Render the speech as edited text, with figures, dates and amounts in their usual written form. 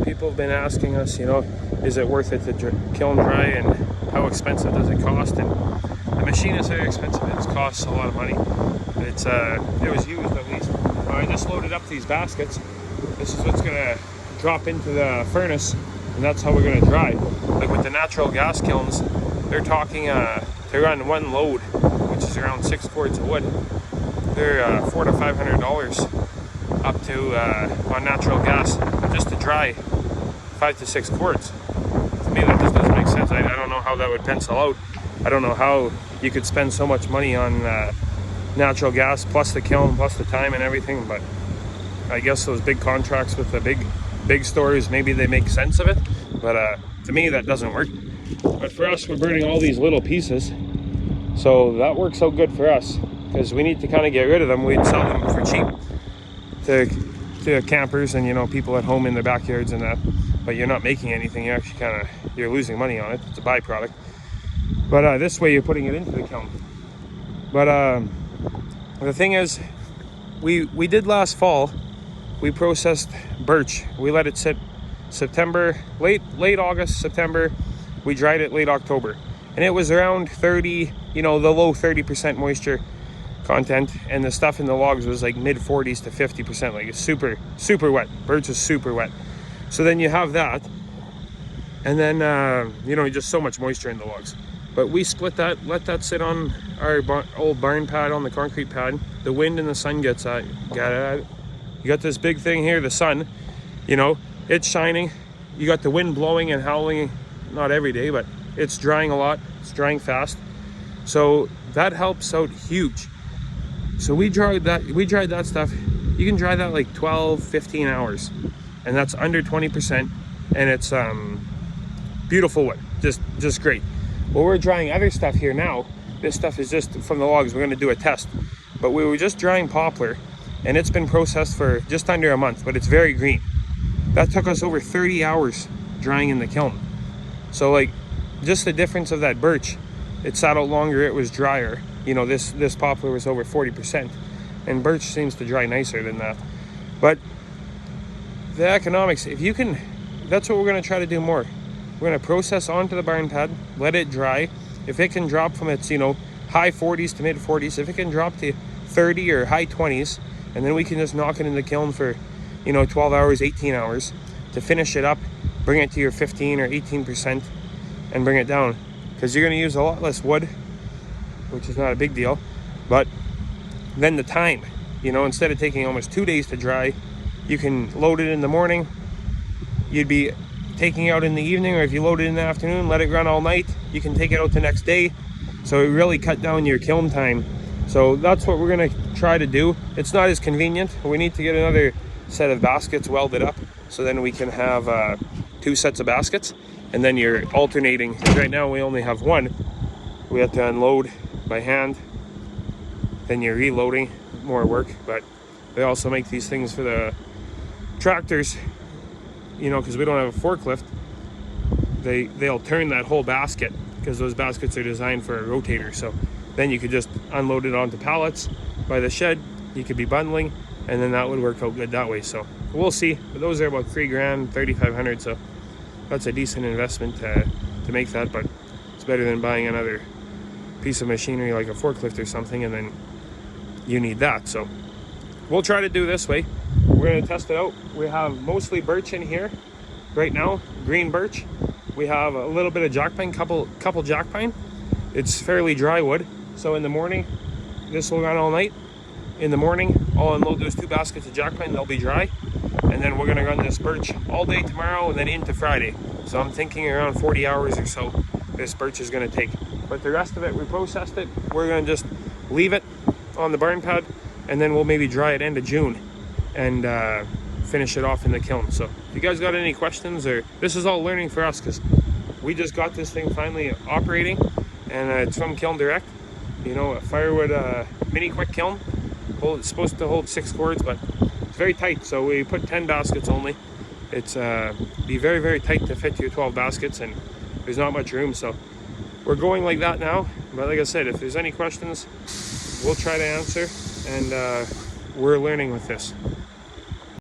people have been asking us, you know, is it worth it to kiln dry, and how expensive does it cost? And the machine is very expensive. It costs a lot of money. It was used at least. I just loaded up these baskets. This is what's gonna drop into the furnace, and that's how we're gonna dry. Like with the natural gas kilns, they're talking to run one load, which is around 6 cords of wood. They're $400 to $500 up to on natural gas just to dry 5 to 6 cords. To me, that just doesn't make sense. I don't know how that would pencil out. I don't know how you could spend so much money on natural gas plus the kiln plus the time and everything, but I guess those big contracts with the big stores, maybe they make sense of it, but to me that doesn't work. But for us, we're burning all these little pieces, so that works out good for us, because we need to kind of get rid of them. We'd sell them for cheap to campers and, you know, people at home in their backyards and that, but you're not making anything. You're actually you're losing money on it. It's a byproduct. But this way you're putting it into the kiln. But the thing is, we did last fall, we processed birch. We let it sit September, late August, September. We dried it late October, and it was around 30, you know, the low 30% moisture content, and the stuff in the logs was like mid 40s to 50%. Like, it's super wet. Birch is super wet. So then you have that, and then you know, just so much moisture in the logs. But we split that, let that sit on our old barn pad, on the concrete pad. The wind and the sun gets at it. You got this big thing here, the sun, you know, it's shining. You got the wind blowing and howling, not every day, but it's drying a lot. It's drying fast. So that helps out huge. So we dried that stuff. You can dry that like 12, 15 hours, and that's under 20%, and it's beautiful wood, just great. Well, we're drying other stuff here now. This stuff is just from the logs. We're going to do a test, but we were just drying poplar, and it's been processed for just under a month, but it's very green. That took us over 30 hours drying in the kiln. So like, just the difference of that birch, it sat out longer, it was drier. You know, this poplar was over 40%, and birch seems to dry nicer than that. But the economics, if you can, that's what we're going to try to do more. We're going to process onto the barn pad, let it dry. If it can drop from its, you know, high 40s to mid 40s, if it can drop to 30 or high 20s, and then we can just knock it in the kiln for, you know, 12 hours, 18 hours to finish it up, bring it to your 15 or 18% and bring it down. Because you're going to use a lot less wood, which is not a big deal. But then the time, you know, instead of taking almost 2 days to dry, you can load it in the morning. You'd be taking it out in the evening, or if you load it in the afternoon, let it run all night, you can take it out the next day. So it really cut down your kiln time. So that's what we're going to try to do. It's not as convenient. We need to get another set of baskets welded up, so then we can have 2 sets of baskets, and then you're alternating. Right now we only have one. We have to unload by hand, then you're reloading, more work. But they also make these things for the tractors, you know, because we don't have a forklift. They'll turn that whole basket, because those baskets are designed for a rotator. So then you could just unload it onto pallets by the shed. You could be bundling, and then that would work out good that way. So we'll see. But those are about $3,000, $3,500. So that's a decent investment to make that. But it's better than buying another piece of machinery like a forklift or something, and then you need that. So we'll try to do this way. We're going to test it out. We have mostly birch in here right now, green birch. We have a little bit of jack pine, couple jack pine. It's fairly dry wood. So in the morning, this will run all night. In the morning, I'll unload those 2 baskets of jack pine. They'll be dry, and then we're going to run this birch all day tomorrow and then into Friday. So I'm thinking around 40 hours or so this birch is going to take. But the rest of it, we processed it. We're going to just leave it on the barn pad, and then we'll maybe dry it end of June and finish it off in the kiln. So if you guys got any questions, or this is all learning for us, because we just got this thing finally operating, and it's from Kiln Direct, you know, a firewood mini quick kiln. It's supposed to hold 6 cords, but it's very tight, so we put 10 baskets only. It's be very tight to fit your 12 baskets, and there's not much room. So we're going like that now. But like I said, if there's any questions, we'll try to answer, and we're learning with this.